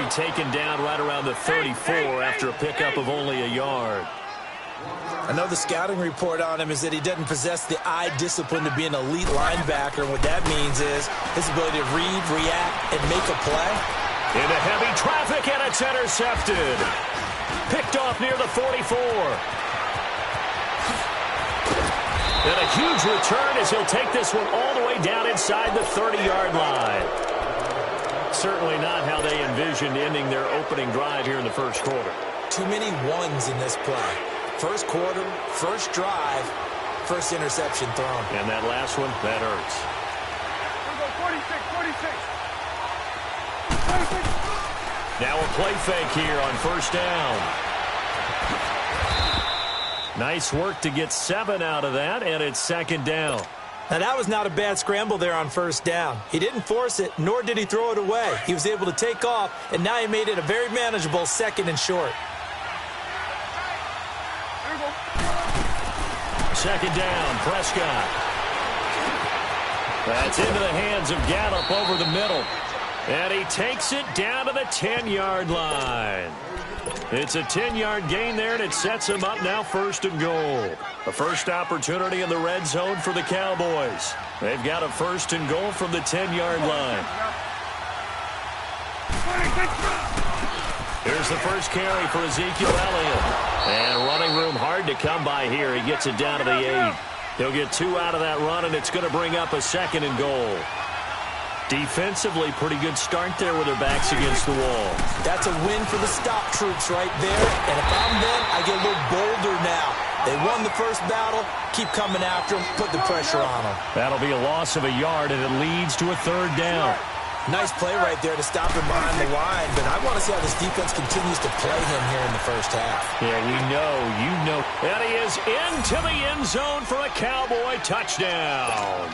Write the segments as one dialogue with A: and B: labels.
A: be taken down right around the 34 after a pickup of only a yard.
B: I know the scouting report on him is that he doesn't possess the eye discipline to be an elite linebacker. And what that means is his ability to read, react, and make a play.
A: Into heavy traffic, and it's intercepted. Picked off near the 44. And a huge return as he'll take this one all the way down inside the 30-yard line. Certainly not how they envisioned ending their opening drive here in the first quarter.
B: Too many ones in this play. First quarter, first drive, first interception thrown.
A: And that last one, that hurts. Now a play fake here on first down. Nice work to get 7 out of that, and it's second down.
B: Now, that was not a bad scramble there on first down. He didn't force it, nor did he throw it away. He was able to take off, and now he made it a very manageable second and short.
A: Second down, Prescott. That's into the hands of Gallup over the middle. And he takes it down to the 10-yard line. It's a 10-yard gain there, and it sets him up now first and goal. A first opportunity in the red zone for the Cowboys. They've got a first and goal from the 10-yard line. Here's the first carry for Ezekiel Elliott. And running room hard to come by here. He gets it down to the 8. He'll get 2 out of that run, and it's going to bring up a second and goal. Defensively, pretty good start there with their backs against the wall.
B: That's a win for the stop troops right there. And if I'm them, I get a little bolder now. They won the first battle. Keep coming after them. Put the pressure on them.
A: That'll be a loss of a yard, and it leads to a third down.
B: Nice play right there to stop him behind the line. But I want to see how this defense continues to play him here in the first half.
A: Yeah, we know. You know. And he is into the end zone for a Cowboy touchdown.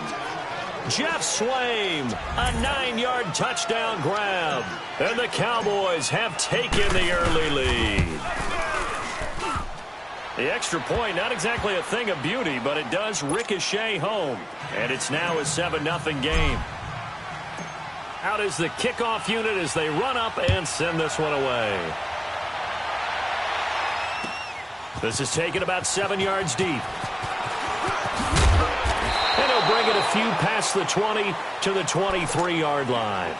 A: Jeff Swaim, a 9-yard touchdown grab. And the Cowboys have taken the early lead. The extra point, not exactly a thing of beauty, but it does ricochet home. And it's now a 7-0 game. Out is the kickoff unit as they run up and send this one away. This is taken about 7 yards deep. And he'll bring it a few past the 20 to the 23-yard line.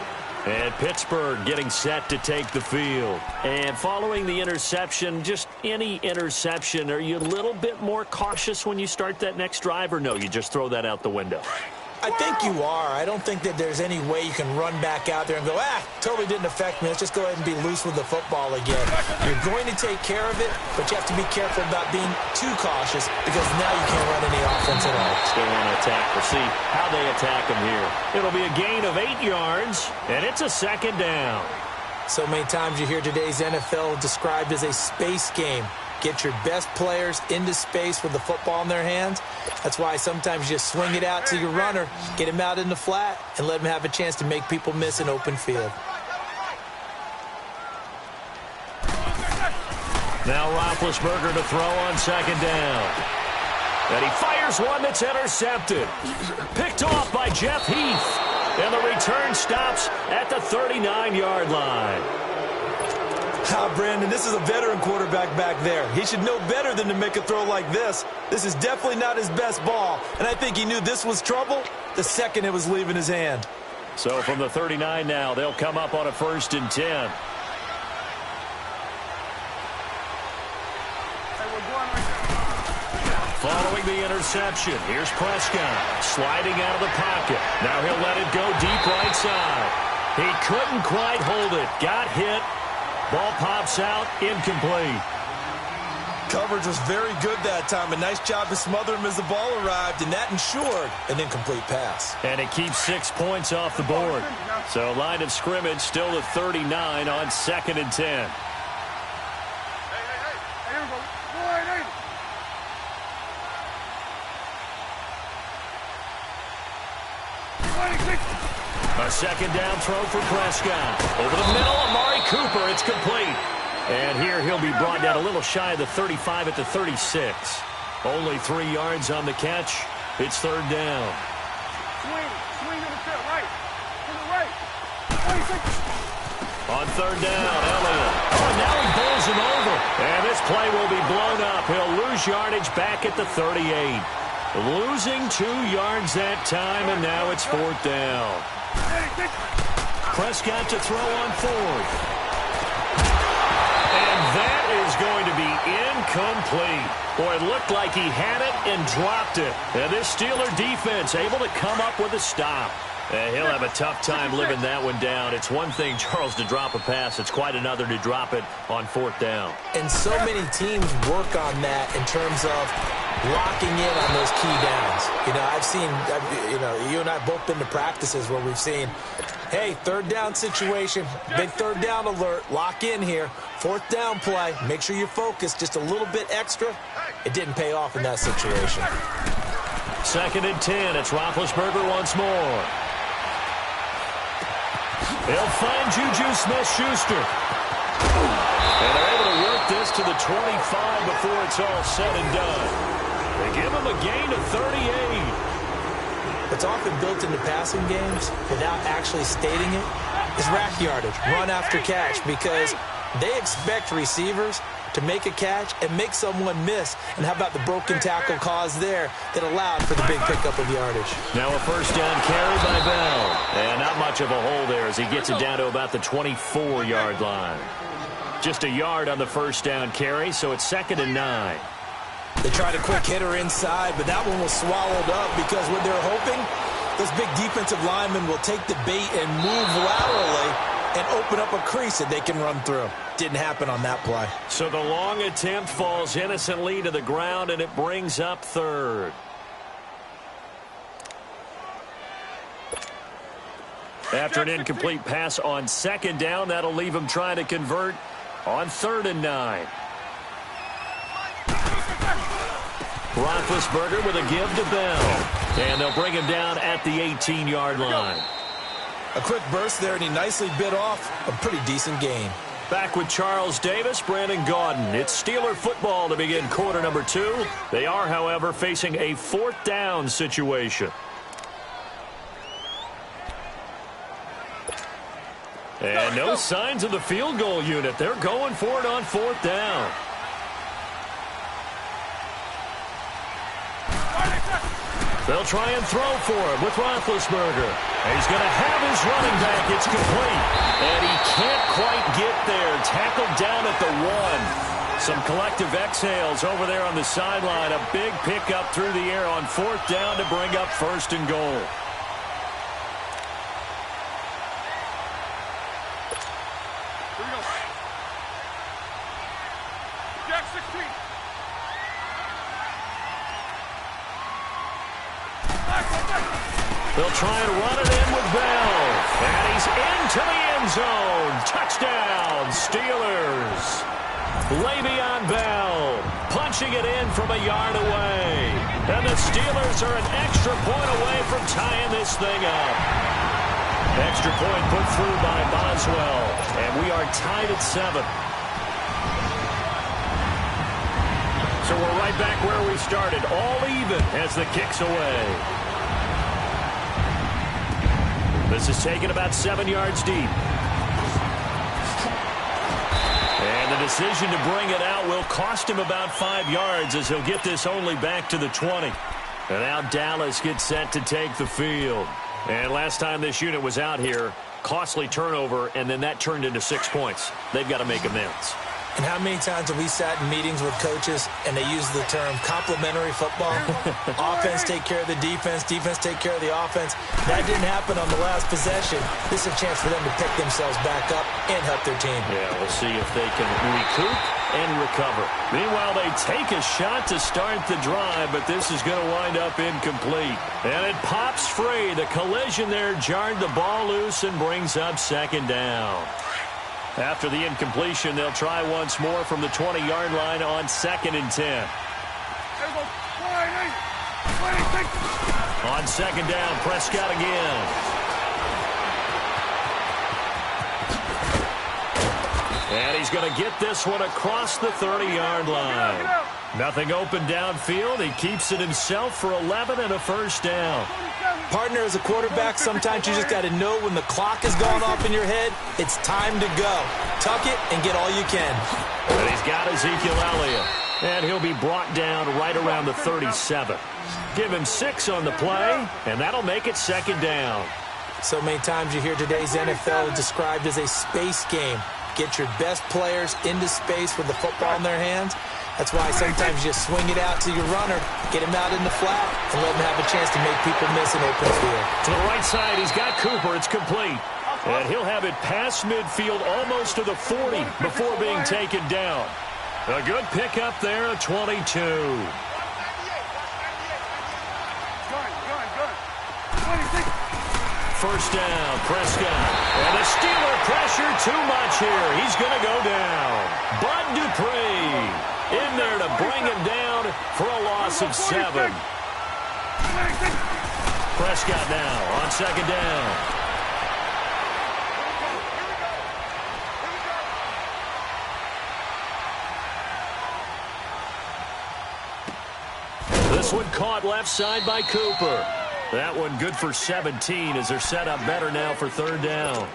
A: And Pittsburgh getting set to take the field. And following the interception, just any interception, are you a little bit more cautious when you start that next drive, or no, you just throw that out the window?
B: I think you are. I don't think that there's any way you can run back out there and go, totally didn't affect me. Let's just go ahead and be loose with the football again. You're going to take care of it, but you have to be careful about being too cautious because now you can't run any offense at all.
A: Still want to attack. We'll see how they attack them here. It'll be a gain of 8 yards, and it's a second down.
B: So many times you hear today's NFL described as a space game. Get your best players into space with the football in their hands. That's why sometimes you just swing it out to your runner, get him out in the flat, and let him have a chance to make people miss an open field.
A: Now Roethlisberger to throw on second down. And he fires one that's intercepted. Picked off by Jeff Heath. And the return stops at the 39-yard line.
B: Brandon, this is a veteran quarterback back there. He should know better than to make a throw like this. This is definitely not his best ball, and I think he knew this was trouble the second it was leaving his hand.
A: So from the 39 now, they'll come up on a 1st and 10. Following the interception, here's Prescott sliding out of the pocket. Now he'll let it go deep right side. He couldn't quite hold it. Got hit. Ball pops out, incomplete.
B: Coverage was very good that time. A nice job to smother him as the ball arrived, and that ensured an incomplete pass.
A: And it keeps 6 points off the board. So line of scrimmage still at 39 on 2nd and 10. A second down throw for Prescott. Over the middle, Amari Cooper. It's complete. And here he'll be brought down a little shy of the 35 at the 36. Only 3 yards on the catch. It's third down. Swing to the right. To the right. 26. On third down, Elliott. Oh, and now he bowls him over. And this play will be blown up. He'll lose yardage back at the 38. Losing 2 yards that time, and now it's fourth down. Prescott to throw on fourth. And that is going to be incomplete. Boy, it looked like he had it and dropped it. And this Steeler defense able to come up with a stop. He'll have a tough time living that one down. It's one thing, Charles, to drop a pass. It's quite another to drop it on fourth down.
B: And so many teams work on that in terms of locking in on those key downs. You know, you and I both been to practices where we've seen, hey, third down situation, big third down alert, lock in here. Fourth down play, make sure you focus just a little bit extra. It didn't pay off in that situation.
A: 2nd and 10. It's Roethlisberger once more. He'll find Juju Smith-Schuster. And they're able to work this to the 25 before it's all said and done. They give him a gain of 38.
B: What's often built into passing games without actually stating it is rack yardage, run after catch, because they expect receivers to make a catch and make someone miss. And how about the broken tackle cause there that allowed for the big pickup of yardage?
A: Now a first down carry by Bell. And not much of a hole there as he gets it down to about the 24-yard line. Just a yard on the first down carry, so it's 2nd and 9.
B: They tried a quick hitter inside, but that one was swallowed up because what they're hoping, those big defensive linemen will take the bait and move laterally and open up a crease that they can run through. Didn't happen on that play.
A: So the long attempt falls innocently to the ground, and it brings up third. After an incomplete pass on 2nd down, that'll leave him trying to convert on 3rd and 9. Roethlisberger with a give to Bell. And they'll bring him down at the 18-yard line.
B: A quick burst there, and he nicely bit off a pretty decent gain.
A: Back with Charles Davis, Brandon Gaudin. It's Steeler football to begin quarter number 2. They are, however, facing a 4th down situation. And no signs of the field goal unit. They're going for it on 4th down. They'll try and throw for him with Roethlisberger. He's going to have his running back. It's complete. And he can't quite get there. Tackled down at the 1. Some collective exhales over there on the sideline. A big pickup through the air on 4th down to bring up 1st and goal. They'll try and run it in with Bell. And he's into the end zone. Touchdown, Steelers. Le'Veon Bell punching it in from a yard away. And the Steelers are an extra point away from tying this thing up. Extra point put through by Boswell. And we are tied at 7. So we're right back where we started. All even as the kick's away. This is taken about 7 yards deep. And the decision to bring it out will cost him about 5 yards as he'll get this only back to the 20. And now Dallas gets set to take the field. And last time this unit was out here, costly turnover, and then that turned into 6 points. They've got to make amends.
B: And how many times have we sat in meetings with coaches and they use the term complementary football? Offense take care of the defense, defense take care of the offense. That didn't happen on the last possession. This is a chance for them to pick themselves back up and help their team.
A: Yeah, we'll see if they can recoup and recover. Meanwhile, they take a shot to start the drive, but this is going to wind up incomplete. And it pops free. The collision there jarred the ball loose and brings up 2nd down. After the incompletion, they'll try once more from the 20-yard line on 2nd and 10. On 2nd down, Prescott again. And he's going to get this one across the 30-yard line. Nothing open downfield. He keeps it himself for 11 and a first down.
B: Partner, as a quarterback, sometimes you just got to know when the clock has gone off in your head, it's time to go. Tuck it and get all you can.
A: And he's got Ezekiel Elliott. And he'll be brought down right around the 37. Give him 6 on the play, and that'll make it second down.
B: So many times you hear today's NFL described as a space game. Get your best players into space with the football in their hands. That's why sometimes you just swing it out to your runner, get him out in the flat, and let him have a chance to make people miss an open field.
A: To the right side, he's got Cooper. It's complete. And he'll have it past midfield almost to the 40 before being taken down. A good pickup there at 22. First down, Prescott. And the Steeler pressure too much here. He's going to go down. Bud Dupree in there to bring him down for a loss of 7. Prescott now on second down. This one caught left side by Cooper. That one good for 17 as they're set up better now for third down.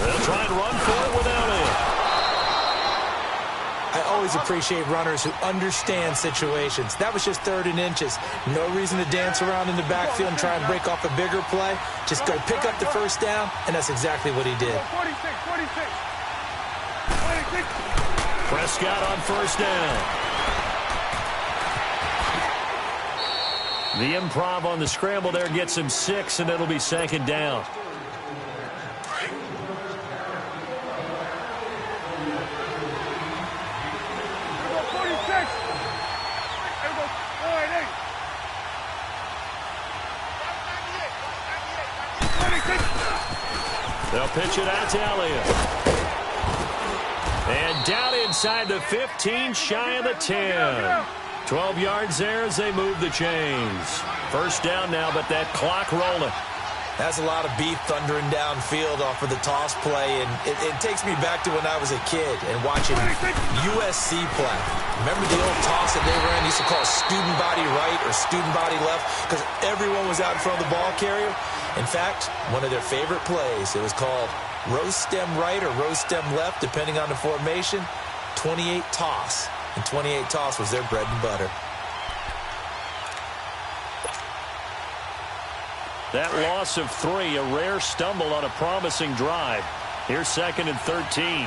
A: They'll try and run for it with Elliott.
B: I always appreciate runners who understand situations. That was just 3rd and inches. No reason to dance around in the backfield and try and break off a bigger play. Just go pick up the first down, and that's exactly what he did.
C: 46.
A: Prescott on first down. The improv on the scramble there gets him 6, and it'll be second down. They'll pitch it out to Elliott. And down inside the 15, shy of the 10. 12 yards there as they move the chains. First down now, but that clock rolling.
B: That's a lot of beef thundering downfield off of the toss play, and it takes me back to when I was a kid and watching USC play. Remember the old toss that they ran? They used to call it student body right or student body left because everyone was out in front of the ball carrier. In fact, one of their favorite plays, it was called rose stem right or rose stem left, depending on the formation, 28 toss. And 28 toss was their bread and butter.
A: That loss of 3, a rare stumble on a promising drive. Here's 2nd and 13.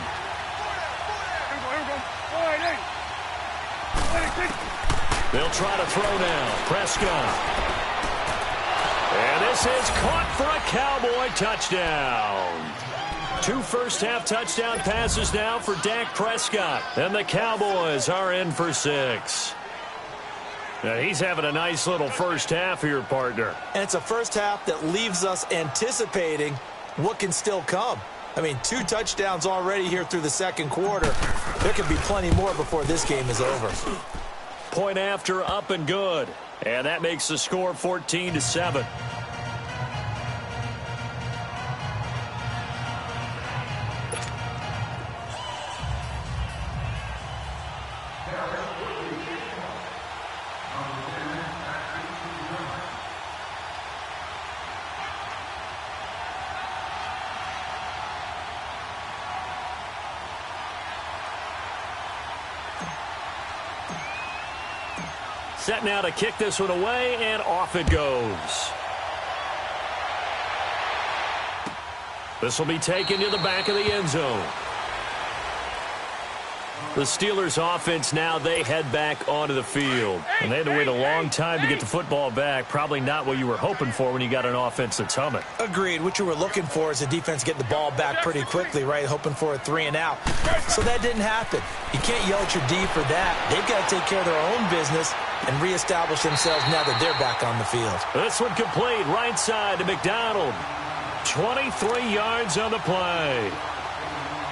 A: They'll try to throw now. Prescott. And this is caught for a Cowboy touchdown. 2 first-half touchdown passes now for Dak Prescott. And the Cowboys are in for 6. Now, he's having a nice little first half here, partner.
B: And it's a first half that leaves us anticipating what can still come. I mean, 2 touchdowns already here through the second quarter. There could be plenty more before this game is over.
A: Point after, up and good. And that makes the score 14-7. Set now to kick this one away, and off it goes. This will be taken to the back of the end zone. The Steelers offense now, they head back onto the field. And they had to wait a long time to get the football back. Probably not what you were hoping for when you got an offense that's humming.
B: Agreed. What you were looking for is the defense getting the ball back pretty quickly, right? Hoping for a 3 and out. So that didn't happen. You can't yell at your D for that. They've got to take care of their own business and reestablish themselves now that they're back on the field.
A: This one complete, right side to McDonald. 23 yards on the play.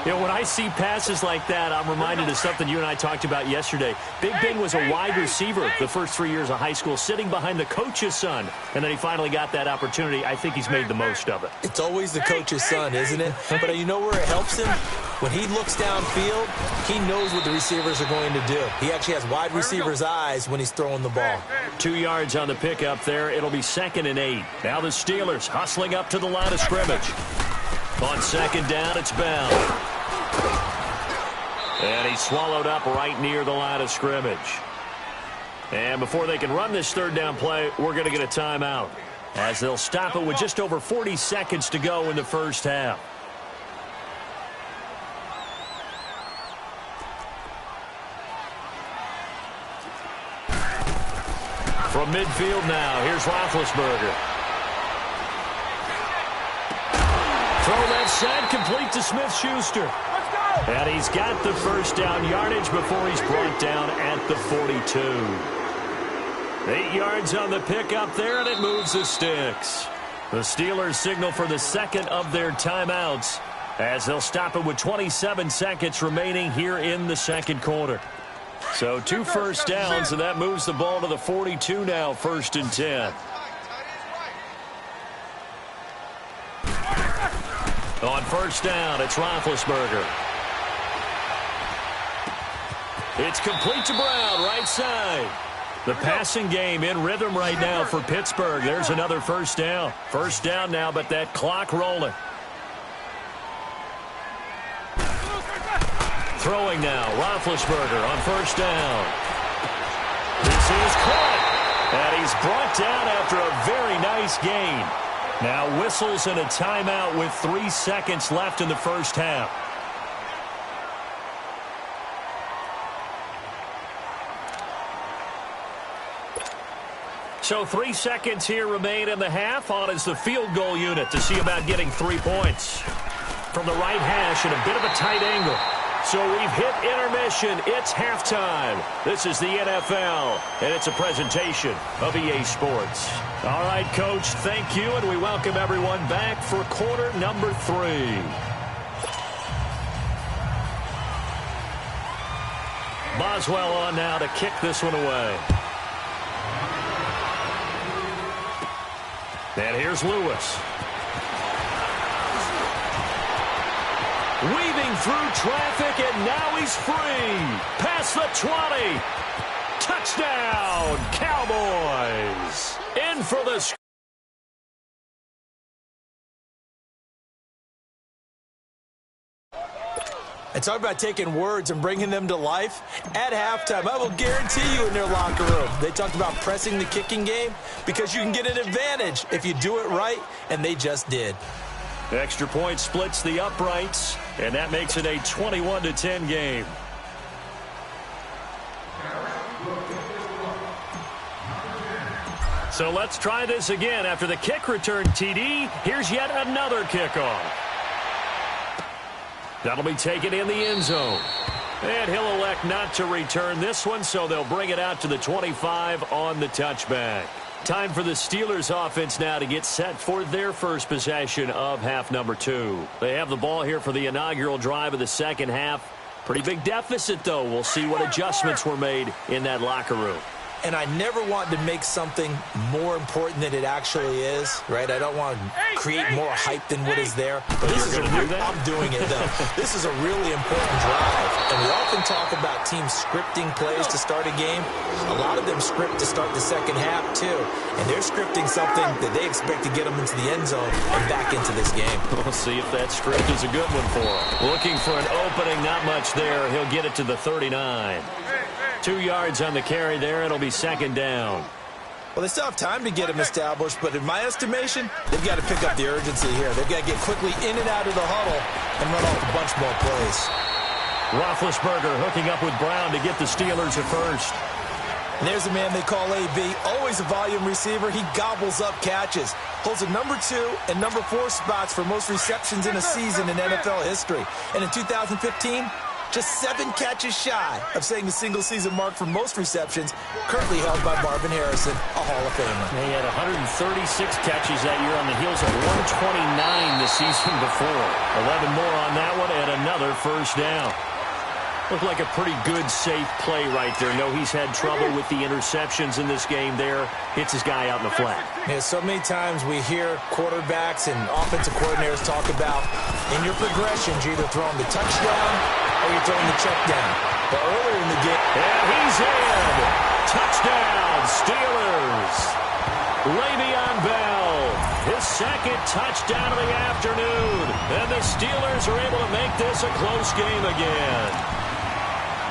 A: You know, when I see passes like that, I'm reminded of something you and I talked about yesterday. Big Ben was a wide receiver the first 3 years of high school, sitting behind the coach's son, and then he finally got that opportunity. I think he's made the most of it.
B: It's always the coach's son, isn't it? But you know where it helps him? When he looks downfield, he knows what the receivers are going to do. He actually has wide receivers' eyes when he's throwing the ball.
A: 2 yards on the pickup there. It'll be 2nd and 8. Now the Steelers hustling up to the line of scrimmage. On 2nd down, it's Bell. And he's swallowed up right near the line of scrimmage. And before they can run this 3rd down play, we're going to get a timeout, as they'll stop it with just over 40 seconds to go in the first half. From midfield now, here's Roethlisberger. Throw left side, complete to Smith-Schuster. And he's got the first down yardage before he's brought down at the 42. 8 yards on the pickup there, and it moves the sticks. The Steelers signal for the second of their timeouts, as they'll stop it with 27 seconds remaining here in the second quarter. So 2 first downs, and that moves the ball to the 42 now, 1st and 10. On 1st down, it's Roethlisberger. It's complete to Brown, right side. The passing game in rhythm right now for Pittsburgh. There's another first down. First down now, but that clock rolling. Throwing now, Roethlisberger on 1st down. This is caught, and he's brought down after a very nice gain. Now whistles and a timeout with 3 seconds left in the first half. So 3 seconds here remain in the half. On is the field goal unit to see about getting 3 points. From the right hash at a bit of a tight angle. So we've hit intermission. It's halftime. This is the NFL, and it's a presentation of EA Sports. All right, Coach, thank you, and we welcome everyone back for quarter number 3. Boswell on now to kick this one away. And here's Lewis. Weaving through traffic, and now he's free. Past the 20. Touchdown, Cowboys. In for the...
B: And talk about taking words and bringing them to life. At halftime, I will guarantee you in their locker room, they talked about pressing the kicking game because you can get an advantage if you do it right, and they just did.
A: Extra point splits the uprights, and that makes it a 21-10 game. So let's try this again. After the kick return TD, here's yet another kickoff. That'll be taken in the end zone. And he'll elect not to return this one, so they'll bring it out to the 25 on the touchback. Time for the Steelers offense now to get set for their first possession of half number 2. They have the ball here for the inaugural drive of the second half. Pretty big deficit, though. We'll see what adjustments were made in that locker room.
B: And I never want to make something more important than it actually is, right? I don't want to create more hype than what is there. But this is I'm doing it, though. This is a really important drive. And we often talk about teams scripting plays to start a game. A lot of them script to start the second half, too. And they're scripting something that they expect to get them into the end zone and back into this game.
A: We'll see if that script is a good one for him. Looking for an opening, not much there. He'll get it to the 39. 2 yards on the carry there. It'll be second down.
B: Well, they still have time to get him established, but in my estimation, they've got to pick up the urgency here. They've got to get quickly in and out of the huddle and run off a bunch more plays.
A: Roethlisberger hooking up with Brown to get the Steelers at first.
B: And there's a man they call AB, always a volume receiver. He gobbles up catches. Holds a number 2 and number 4 spots for most receptions in a season in NFL history. And in 2015, just 7 catches shy of setting the single-season mark for most receptions, currently held by Marvin Harrison, a Hall of Famer.
A: He had 136 catches that year on the heels of 129 the season before. 11 more on that one and another first down. Looked like a pretty good, safe play right there. No, he's had trouble with the interceptions in this game there. Hits his guy out in the flat.
B: Yeah, so many times we hear quarterbacks and offensive coordinators talk about, in your progressions, you're either throwing the touchdown or you're throwing the check down. But earlier in the game...
A: And he's in! Touchdown, Steelers! Le'Veon Bell, his second touchdown of the afternoon. And the Steelers are able to make this a close game again.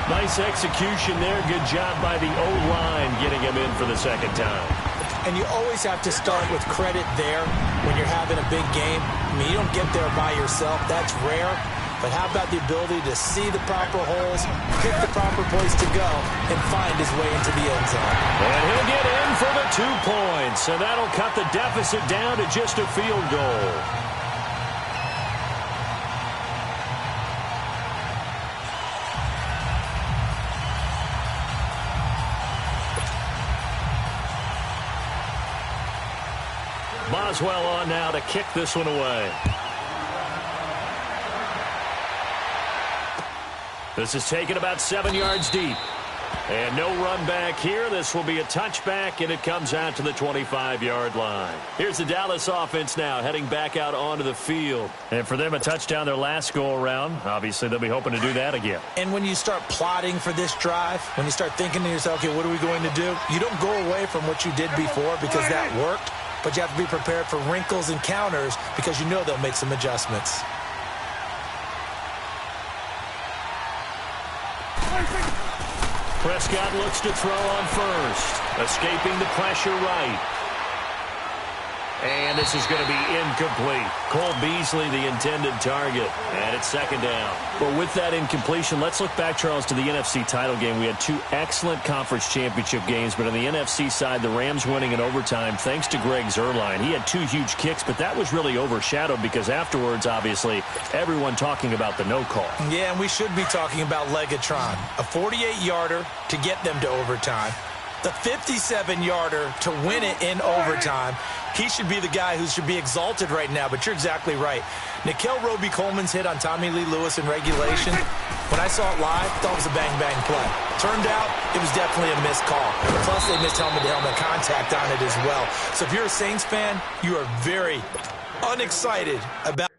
A: Nice execution there. Good job by the O-line getting him in for the second time.
B: And you always have to start with credit there when you're having a big game. I mean, you don't get there by yourself. That's rare. But how about the ability to see the proper holes, pick the proper place to go, and find his way into the end zone?
A: And he'll get in for the 2 points. And that'll cut the deficit down to just a field goal. Boswell on now to kick this one away. This is taken about 7 yards deep. And no run back here. This will be a touchback, and it comes out to the 25-yard line. Here's the Dallas offense now heading back out onto the field. And for them, a touchdown their last go-around. Obviously, they'll be hoping to do that again.
B: And when you start plotting for this drive, when you start thinking to yourself, okay, what are we going to do? You don't go away from what you did before because that worked. But you have to be prepared for wrinkles and counters because you know they'll make some adjustments.
A: Prescott looks to throw on first. Escaping the pressure right. And this is going to be incomplete. Cole Beasley, the intended target. And it's second down.
C: Well, with that incompletion, let's look back, Charles, to the NFC title game. We had 2 excellent conference championship games, but on the NFC side, the Rams winning in overtime thanks to Greg Zuerlein. He had 2 huge kicks, but that was really overshadowed because afterwards, obviously, everyone talking about the no call.
B: Yeah, and we should be talking about Legatron. A 48-yarder to get them to overtime. The 57-yarder to win it in overtime. He should be the guy who should be exalted right now, but you're exactly right. Nickel Roby-Coleman's hit on Tommy Lee Lewis in regulation, when I saw it live, I thought it was a bang-bang play. Turned out, it was definitely a missed call. Plus, they missed helmet-to-helmet contact on it as well. So if you're a Saints fan, you are very unexcited about